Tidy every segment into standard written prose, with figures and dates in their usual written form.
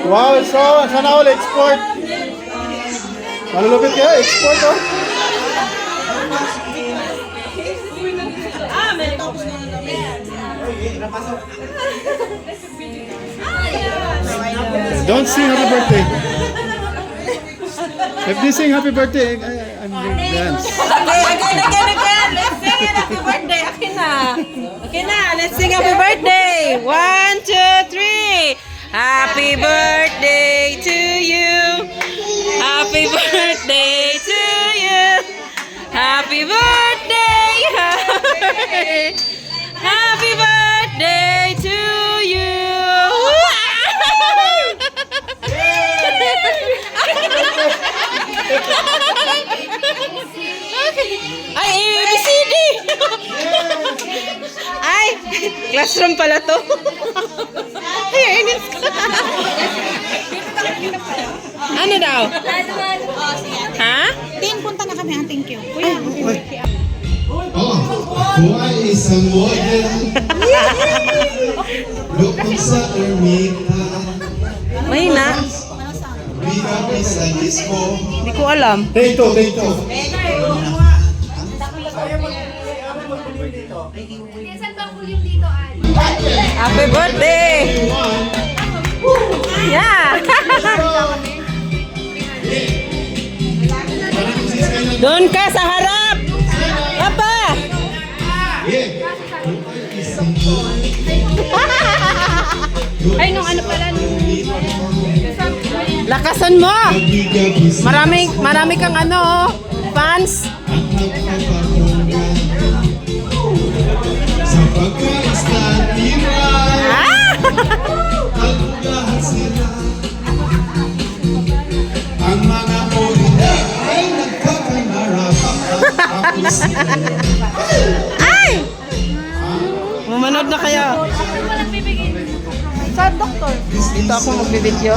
Wow, so sana all export. Malulupit kayo, export oh. Don't sing happy birthday. If they sing happy birthday, I'm going to dance. Again. Let's sing it happy birthday. Okay na. Let's sing happy birthday. 1, 2, 3. Happy birthday to you. Happy birthday to you. Happy birthday. Happy birthday to you. Ay, ABCD! Ay, classroom pala to. Ay, inis ka. Ano daw? Ha? Ting, punta na kami ang thank you. Kuya, Buhay isang model. Lupang sa ermita. Mahina. Bida sa disco. Hindi ko alam. Take two. Happy birthday! Yeah! Doon ka sa harap! Papa! ay, nung ano pala, Lakasan mo! Marami kang ano, fans. Sa pagkakastira. Kalulahan sila. Ang mga orida ay nagkakangarap. Ako sila. Ay! Mumanood na kayo. sa doktor. Dito ako magbibideo.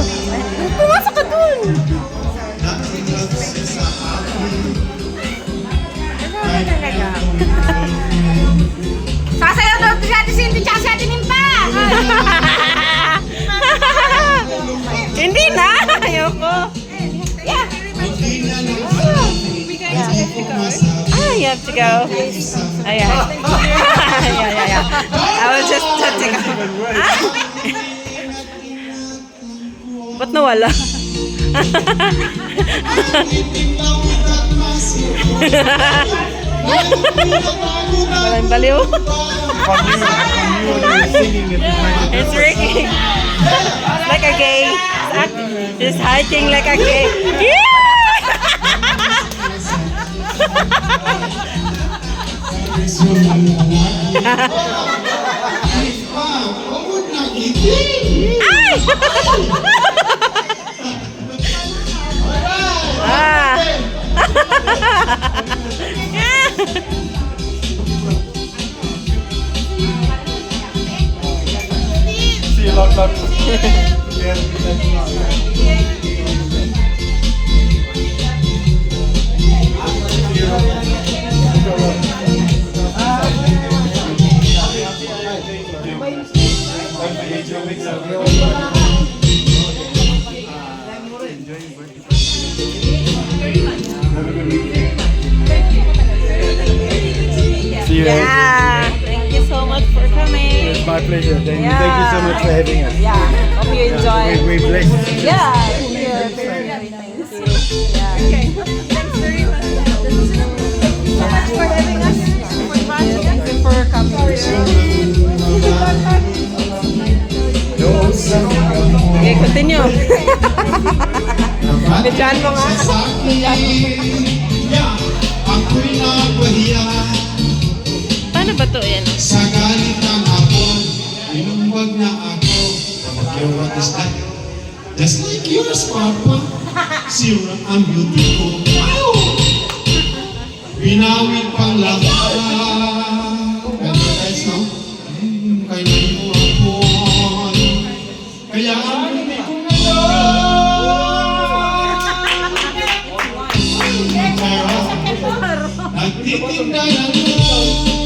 Pumasok ka dun! Sasayaw daw si Ate Cindy tsaka si Ate Nimpa! Hindi na! Ayoko! Yeah! Ah, you have to go. Ayan. Yeah. I will just take a... Ba't nawala? Walang baliw. It's Ricky. Like a gay. Just hiding like a gay. Ay! Ah! See you lot. See you. Yeah. Thank you so much for coming. It's my pleasure. Thank you so much for having us. Yeah. Hope you enjoy. We're blessed. Yeah. Thank you. Yeah. Okay. Thanks very much. Thank you so much for having us. Thank you for coming. Okay, continue. Bidyan mo nga. Ako'y nagwahiya. Paano ba to yan? Sa galit ng hapon, inumbag na ako. Okay, what is that? Just like yours, Papa. Zero ang beauty ko. Wow! Binawin pang lahat. Ganda guys, no? Kaya iyo ako. Kaya ang hindi ko ngayon. Nagtitinda na lang.